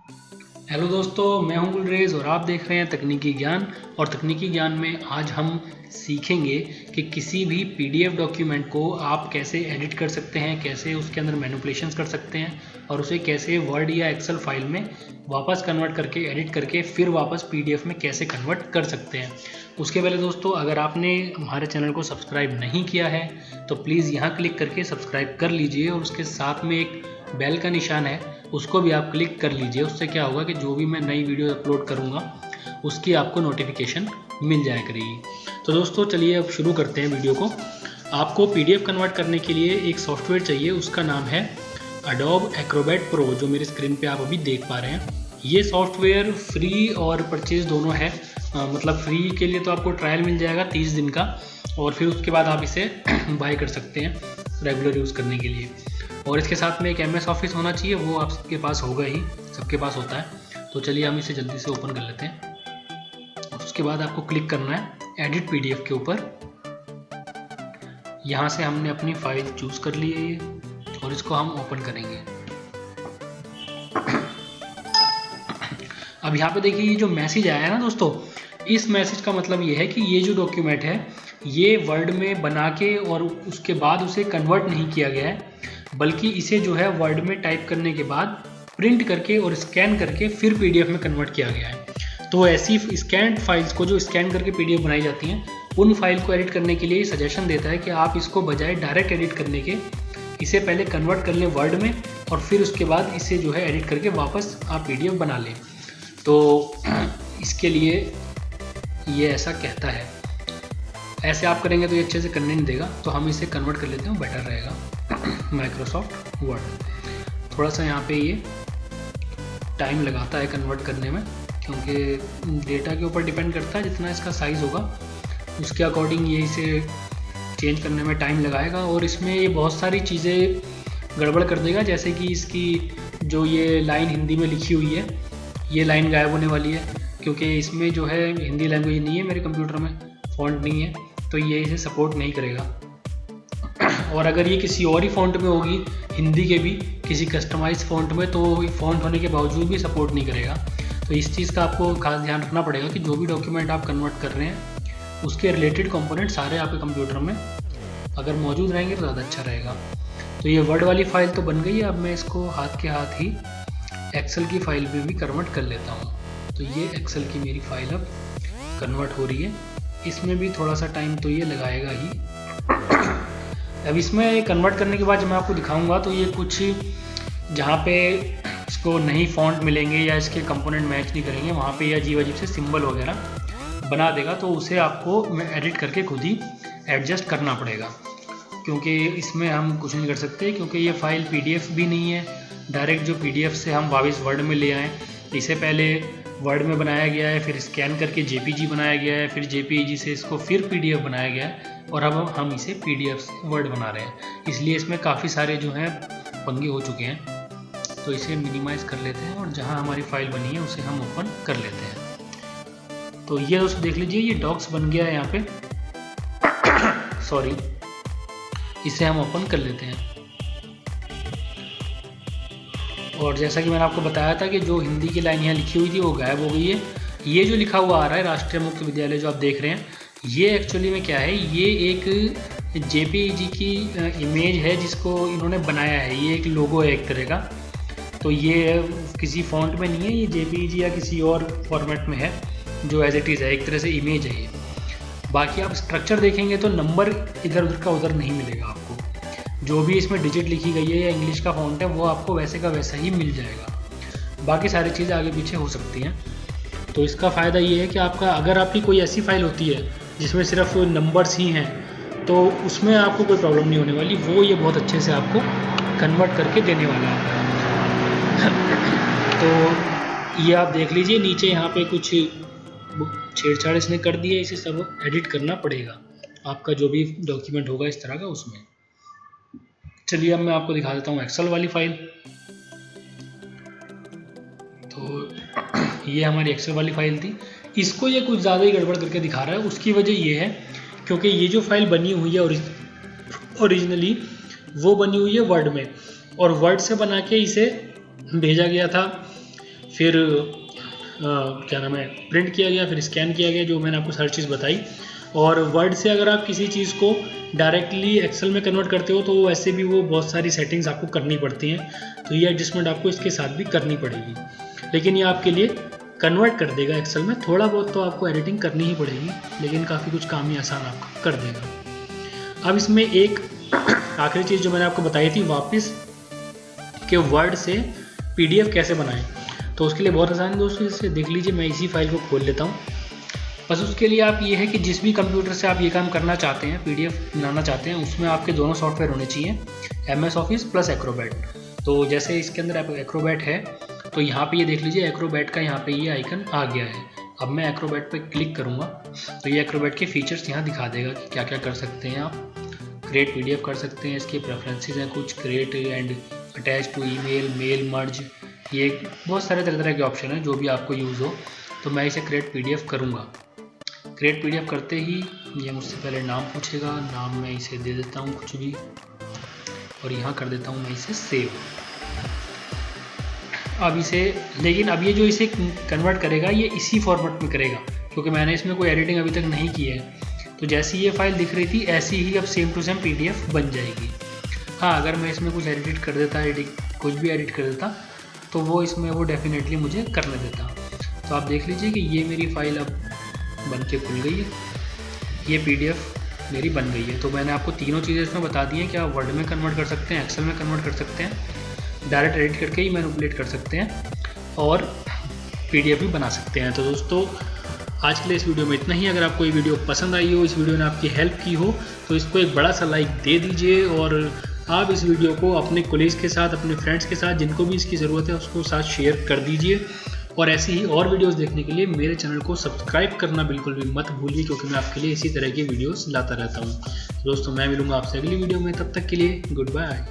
Hello दोस्तों, मैं हूं गुलरेज और आप देख रहे हैं तकनीकी ज्ञान। और तकनीकी ज्ञान में आज हम सीखेंगे कि किसी भी पीडीएफ डॉक्यूमेंट को आप कैसे एडिट कर सकते हैं, कैसे उसके अंदर मैनिपुलेशंस कर सकते हैं और उसे कैसे वर्ड या एक्सेल फाइल में वापस कन्वर्ट करके एडिट करके फिर वापस पीडीएफ में कैसे कन्वर्ट कर सकते हैं। उसके पहले दोस्तों, अगर आपने हमारे चैनल को सब्सक्राइब नहीं किया है तो प्लीज़ यहाँ क्लिक करके सब्सक्राइब कर लीजिए और उसके साथ में एक बेल का निशान है, उसको भी आप क्लिक कर लीजिए। उससे क्या होगा कि जो भी मैं नई वीडियो अपलोड करूँगा उसकी आपको नोटिफिकेशन मिल जाया करेगी। तो दोस्तों चलिए अब शुरू करते हैं वीडियो को। आपको पीडीएफ कन्वर्ट करने के लिए एक सॉफ्टवेयर चाहिए, उसका नाम है Adobe Acrobat Pro, जो मेरे स्क्रीन पे आप अभी देख पा रहे हैं। ये सॉफ्टवेयर फ्री और परचेज दोनों है। मतलब फ्री के लिए तो आपको ट्रायल मिल जाएगा 30 दिन का, और फिर उसके बाद आप इसे बाय कर सकते हैं रेगुलर यूज़ करने के लिए। और इसके साथ में एक MS ऑफिस होना चाहिए, वो आपके पास होगा ही, सबके पास होता है। तो चलिए हम इसे जल्दी से ओपन कर लेते हैं। उसके बाद आपको क्लिक करना है एडिट PDF के ऊपर। यहाँ से हमने अपनी फाइल चूज़ कर ली है ये, और इसको हम ओपन करेंगे। अब यहाँ पे देखिए ये जो मैसेज आया है ना दोस्तों, इस मैसेज का मतलब ये है कि ये जो डॉक्यूमेंट है ये वर्ड में बना के और उसके बाद उसे कन्वर्ट नहीं किया गया है, बल्कि इसे जो है वर्ड में टाइप करने के बाद प्रिंट करके और स्कैन करके फिर PDF में कन्वर्ट किया गया है। तो ऐसी स्कैन फाइल्स को जो स्कैन करके PDF बनाई जाती हैं, उन फाइल को एडिट करने के लिए सजेशन देता है कि आप इसको बजाय डायरेक्ट एडिट करने के इसे पहले कन्वर्ट कर लें वर्ड में, और फिर उसके बाद इसे जो है एडिट करके वापस आप PDF बना लें। तो इसके लिए ये ऐसा कहता है। ऐसे आप करेंगे तो ये अच्छे से करने नहीं देगा, तो हम इसे कन्वर्ट कर लेते हैं, बेटर रहेगा। माइक्रोसॉफ्ट वर्ड थोड़ा सा यहाँ पे ये टाइम लगाता है कन्वर्ट करने में, क्योंकि डेटा के ऊपर डिपेंड करता है, जितना इसका साइज़ होगा उसके अकॉर्डिंग ये इसे चेंज करने में टाइम लगाएगा। और इसमें ये बहुत सारी चीज़ें गड़बड़ कर देगा, जैसे कि इसकी जो ये लाइन हिंदी में लिखी हुई है, ये लाइन गायब होने वाली है, क्योंकि इसमें जो है हिंदी लैंग्वेज नहीं है, मेरे कंप्यूटर में फ़ॉन्ट नहीं है, तो ये इसे सपोर्ट नहीं करेगा। और अगर ये किसी और ही फ़ॉन्ट में होगी, हिंदी के भी किसी कस्टमाइज फ़ॉन्ट में, तो फ़ॉन्ट होने के बावजूद भी सपोर्ट नहीं करेगा। तो इस चीज़ का आपको खास ध्यान रखना पड़ेगा कि जो भी डॉक्यूमेंट आप कन्वर्ट कर रहे हैं उसके रिलेटेड कंपोनेंट सारे आपके कंप्यूटर में अगर मौजूद रहेंगे तो ज़्यादा अच्छा रहेगा। तो ये वर्ड वाली फ़ाइल तो बन गई है। अब मैं इसको हाथ के हाथ ही एक्सेल की फ़ाइल में भी कन्वर्ट कर लेता हूँ। तो ये एक्सेल की मेरी फ़ाइल अब कन्वर्ट हो रही है। इसमें भी थोड़ा सा टाइम तो ये लगाएगा ही। अब इसमें कन्वर्ट करने के बाद जब मैं आपको दिखाऊंगा तो ये कुछ जहाँ पे इसको नहीं फ़ॉन्ट मिलेंगे या इसके कंपोनेंट मैच नहीं करेंगे, वहाँ पे या अजीब अजीब से सिंबल वगैरह बना देगा, तो उसे आपको एडिट करके खुद ही एडजस्ट करना पड़ेगा, क्योंकि इसमें हम कुछ नहीं कर सकते, क्योंकि ये फ़ाइल PDF भी नहीं है। डायरेक्ट जो PDF से हम वापस वर्ड में ले आएँ, इसे पहले वर्ड में बनाया गया है, फिर स्कैन करके JPG बनाया गया है, फिर JPG से इसको फिर PDF बनाया गया है, और अब हम इसे PDF से वर्ड बना रहे हैं। इसलिए इसमें काफ़ी सारे जो हैं पंगे हो चुके हैं। तो इसे मिनिमाइज़ कर लेते हैं और जहां हमारी फ़ाइल बनी है उसे हम ओपन कर लेते हैं। तो ये दोस्तों देख लीजिए, ये डॉक्स बन गया है यहाँ पे। सॉरी, इसे हम ओपन कर लेते हैं। और जैसा कि मैंने आपको बताया था कि जो हिंदी की लाइन यहाँ लिखी हुई थी वो गायब हो गई है। ये जो लिखा हुआ आ रहा है राष्ट्रीय मुक्त विद्यालय, जो आप देख रहे हैं, ये एक्चुअली में क्या है, ये एक JPEG की इमेज है जिसको इन्होंने बनाया है। ये एक लोगो है एक तरह का। तो ये किसी फॉन्ट में नहीं है, ये JPEG या किसी और फॉर्मेट में है, जो एज इट इज़ है, एक तरह से इमेज है ये। बाकी आप स्ट्रक्चर देखेंगे तो नंबर इधर उधर का उधर नहीं मिलेगा आपको। जो भी इसमें डिजिट लिखी गई है या इंग्लिश का फॉन्ट है वो आपको वैसे का वैसा ही मिल जाएगा। बाकी सारी चीज़ें आगे पीछे हो सकती हैं। तो इसका फ़ायदा ये है कि आपका अगर आपकी कोई ऐसी फाइल होती है जिसमें सिर्फ नंबर्स ही हैं, तो उसमें आपको कोई प्रॉब्लम नहीं होने वाली। वो ये बहुत अच्छे से आपको कन्वर्ट करके देने वाला है। तो ये आप देख लीजिए, नीचे यहाँ पे कुछ छेड़छाड़ इसने कर दी है, इसे सब एडिट करना पड़ेगा आपका जो भी डॉक्यूमेंट होगा इस तरह का उसमें। चलिए अब मैं आपको दिखा देता हूँ एक्सेल वाली फाइल। तो ये हमारी एक्सेल वाली फाइल थी। इसको ये कुछ ज़्यादा ही गड़बड़ करके दिखा रहा है। उसकी वजह ये है क्योंकि ये जो फाइल बनी हुई है ओरिजिनली वो बनी हुई है वर्ड में, और वर्ड से बना के इसे भेजा गया था फिर क्या नाम है, प्रिंट किया गया, फिर स्कैन किया गया, जो मैंने आपको हर चीज़ बताई। और वर्ड से अगर आप किसी चीज़ को डायरेक्टली एक्सेल में कन्वर्ट करते हो तो वैसे भी वो बहुत सारी सेटिंग्स आपको करनी पड़ती हैं, तो ये एडजस्टमेंट आपको इसके साथ भी करनी पड़ेगी। लेकिन ये आपके लिए कन्वर्ट कर देगा एक्सेल में। थोड़ा बहुत तो आपको एडिटिंग करनी ही पड़ेगी, लेकिन काफ़ी कुछ काम ही आसान आपका कर देगा। अब इसमें एक आखिरी चीज़ जो मैंने आपको बताई थी वापस कि वर्ड से PDF कैसे बनाएं, तो उसके लिए बहुत आसान है दोस्तों। इसे देख लीजिए, मैं इसी फाइल को खोल लेता हूँ। बस उसके लिए आप ये है कि जिस भी कंप्यूटर से आप ये काम करना चाहते हैं, PDF बनाना चाहते हैं, उसमें आपके दोनों सॉफ्टवेयर होने चाहिए, MS ऑफिस प्लस एक्रोबैट। तो जैसे इसके अंदर एक्रोबैट है, तो यहाँ पे ये देख लीजिए एक्रोबैट का यहाँ पे ये आइकन आ गया है। अब मैं एक्रोबैट पे क्लिक करूँगा तो ये एक्रोबैट के फीचर्स यहाँ दिखा देगा कि क्या क्या कर सकते हैं आप। क्रिएट PDF कर सकते हैं, इसके प्रेफरेंसेस हैं कुछ, create and attach to email, mail merge, ये बहुत सारे तरह तरह के ऑप्शन हैं जो भी आपको यूज़ हो। तो मैं इसे क्रिएट PDF करूँगा। क्रिएट PDF करते ही ये मुझसे पहले नाम पूछेगा, नाम मैं इसे दे देता हूँ कुछ भी, और यहाँ कर देता हूँ मैं इसे सेव। अब इसे, लेकिन अब ये जो इसे कन्वर्ट करेगा ये इसी फॉर्मेट में करेगा, क्योंकि मैंने इसमें कोई एडिटिंग अभी तक नहीं की है। तो जैसी ये फाइल दिख रही थी ऐसी ही अब सेम टू सेम PDF बन जाएगी। हाँ, अगर मैं इसमें कुछ एडिट कर देता, कुछ भी एडिट कर देता, तो वो इसमें वो डेफिनेटली मुझे करने देता। तो आप देख लीजिए कि ये मेरी फाइल अब बन के खुल गई है, ये PDF मेरी बन गई है। तो मैंने आपको तीनों चीज़ें इसमें बता दी हैं कि आप वर्ड में कन्वर्ट कर सकते हैं, एक्सेल में कन्वर्ट कर सकते हैं, डायरेक्ट एडिट करके ही मैनिपुलेट कर सकते हैं, और PDF भी बना सकते हैं। तो दोस्तों आज के लिए इस वीडियो में इतना ही। अगर आपको ये वीडियो पसंद आई हो, इस वीडियो ने आपकी हेल्प की हो, तो इसको एक बड़ा सा लाइक दे दीजिए, और आप इस वीडियो को अपने कॉलेज के साथ, अपने फ्रेंड्स के साथ, जिनको भी इसकी ज़रूरत है उसको साथ शेयर कर दीजिए। और ऐसी ही और वीडियोस देखने के लिए मेरे चैनल को सब्सक्राइब करना बिल्कुल भी मत भूलिए, क्योंकि मैं आपके लिए इसी तरह की वीडियोस लाता रहता हूँ। दोस्तों मैं मिलूंगा आपसे अगली वीडियो में, तब तक के लिए गुड बाय।